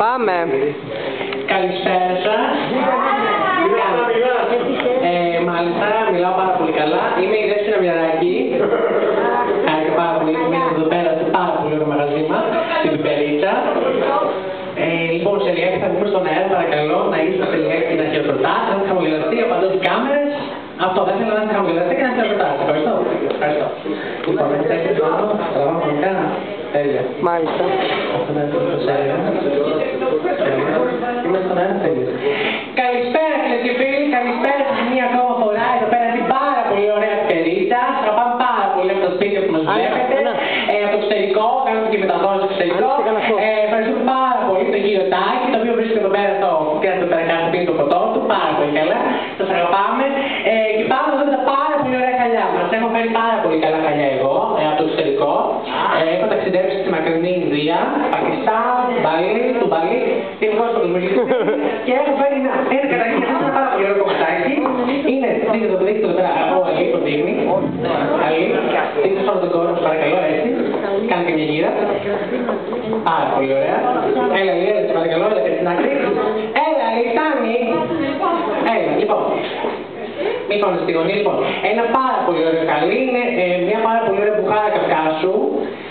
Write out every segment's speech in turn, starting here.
Πάμε. Καλησπέρα σας. Μάλιστα, μιλάω πάρα πολύ καλά. Είμαι η Δέσποινα Μιαράκη. Χάρηκα πάρα πολύ που μείνετε εδώ πέρα σε πάρα πολύ ωραίο μαγαζί μας, στην Πιπερίτσα. Λοιπόν, σε λιγάκι θα βγούμε στον αέρα, παρακαλώ να είσαστε λιγάκι να χειροκροτάτε, να χαμογελαστεί από παντού τις κάμερες. Αυτό δεν θέλω να είστε χαμογελαστεί και να χειροκροτάτε. Ευχαριστώ. Ευχαριστώ. Λοιπόν, έτσι πάνω, τραβάμε χρονικά. Τέλεια. Μάλιστα. Αυτό είναι το σέριο. Είμαι στον αέρα, τέλεια. Καλησπέρα φίλες και φίλοι, καλησπέρα σας μία ακόμα φορά εδώ πέρα στην πάρα πολύ ωραία Πιπερίτσα. Σας αγαπάμε πάρα πολύ από το σπίτι που μας βλέπετε, από το εξωτερικό, κάνουμε και μεταδόσεις στο εξωτερικό. Ευχαριστούμε πάρα πολύ τον κύριο Τάκη, το οποίο βρίσκεται εδώ πέρα στο κάτω πίνει το ποτό του, πάρα πολύ καλά. Σας αγαπάμε. Και πάμε να δούμε τα πάρα πολύ ωραία χαλιά μας. Έχω φέρει πάρα πολύ καλά χαλιά εγώ, από το εξωτερικό. Έχω ταξιδέψει στη μακρινή Ινδία, Πακιστάν, Μπαλί, του Μπαλί, γενικώς στο κοσμολογικό. Και έχω φέρει καταρχήν ένα πάρα πολύ ωραίο κομματάκι. Είναι, δείτε το εδώ πέρα, ο Αλή, το δείχνει. Αλή, δείτε στον τον κόρο, σας παρακαλώ, έτσι. Κάνει και μια γύρα. Πάρα πολύ ωραία. Έλα, Αλή, έτσι παρακαλώ, έλα και στην άκρη. Έλα, Αλή, φτάνει. Έλα, λοιπόν. Μη πάμε στη γωνία, λοιπόν. Ένα πάρα πολύ ωραίο καλή είναι μια πάρα πολύ ωραία μπουχάρα Καυκάσου.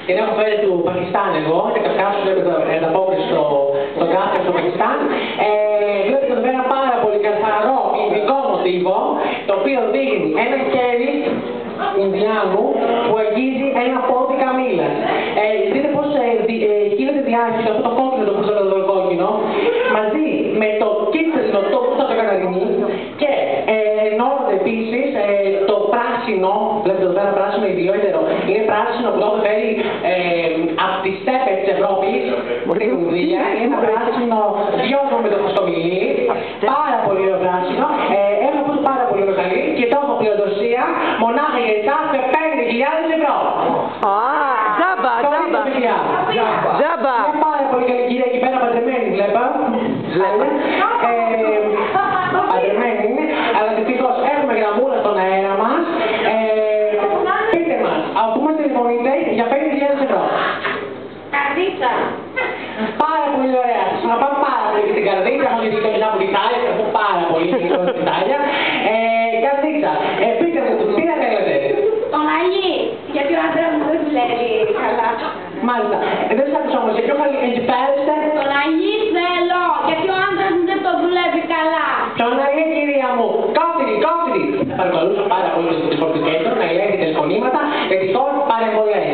Την έχω φέρει του Πακιστάν εγώ, και Καυκάσου βλέπετε ανταπόκριση στον κάθε στο Πακιστάν. Βλέπετε εδώ πέρα πάρα πολύ καθαρό ειδικό μοτίβο, το οποίο δείχνει ένα χέρι Ινδιάνου που αγγίζει ένα πόδι καμήλας. Δείτε πως γίνεται διάχυση αυτό το κόκκινο, το προσωπικό κόκκινο, μαζί με το κίτρινο το καναρινί και ενώνονται επίσης το πράσινο, βλέπετε εδώ πέρα πράσινο ιδιαίτερο, είναι πράσινο που το έχω φέρει από τις στέπες της Ευρώπης, στην Ινδία, είναι ένα πράσινο δυόσμο με το φωστομιλί, πάρα πολύ ωραίο πράσινο, έχω αυτό το πάρα πολύ ωραίο καλή και το έχω πλειοδοσία μονάχα για εσάς με 5.000 ευρώ. Τζάμπα, τζάμπα. Τζάμπα. Είναι πάρα πολύ καλή κυρία εκεί πέρα, παντρεμένη βλέπα. Παντρεμένη είναι, αλλά δυστυχώς έχουμε γραμμούλα στον αέρα μας. Πείτε μας, αφού μας τηλεφωνείτε για 5.000 ευρώ. Καρδίτσα. Πάρα πολύ ωραία. Σας αγαπάμε πάρα πολύ και την καρδίτσα. Έχω και την από την Ιταλία, σας αγαπώ πάρα πολύ και την Ιταλία. Καρδίτσα, πείτε μου, τι θα θέλετε. Τον Αλή, γιατί ο άντρας μου δεν δουλεύει καλά. Μάλιστα. Δεν σας άκουσα όμως, για ποιο χαλί εντυπέρεστε. Τον Αλή θέλω, γιατί ο άντρας μου δεν το δουλεύει καλά. Τον Αλή, κυρία μου. Κόφτηρη, κόφτηρη. Θα παρακαλούσα πάρα πολύ στο τηλεφωνικέντρο να ελέγχει τηλεφωνήματα, ειδικών παρεμβολές.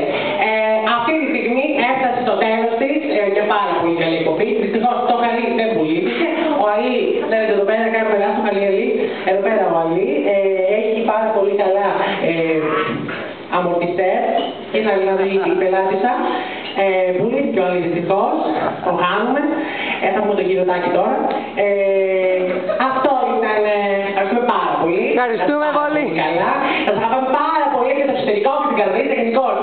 Αυτή τη στιγμή έφτασε στο τέλος της και πάρα πολύ καλή εκπομπή. Δυστυχώς το χαλί δεν πουλήθηκε. Ο Αλή, βλέπετε εδώ πέρα, κάνει περάσει το χαλί Αλή. Εδώ πέρα ο Αλή έχει πάρα πολύ καλά αμορτιστές και να δει η πελάτησα. Πουλήθηκε ο Αλή δυστυχώς. Το χάνουμε. Έχουμε τον κύριο Τάκη τώρα. Αυτό ήταν. Ευχαριστούμε πάρα πολύ. Ευχαριστούμε πολύ. Καλά. Σας αγαπάμε πάρα πολύ και το εξωτερικό και την καρδίτσα γενικώς.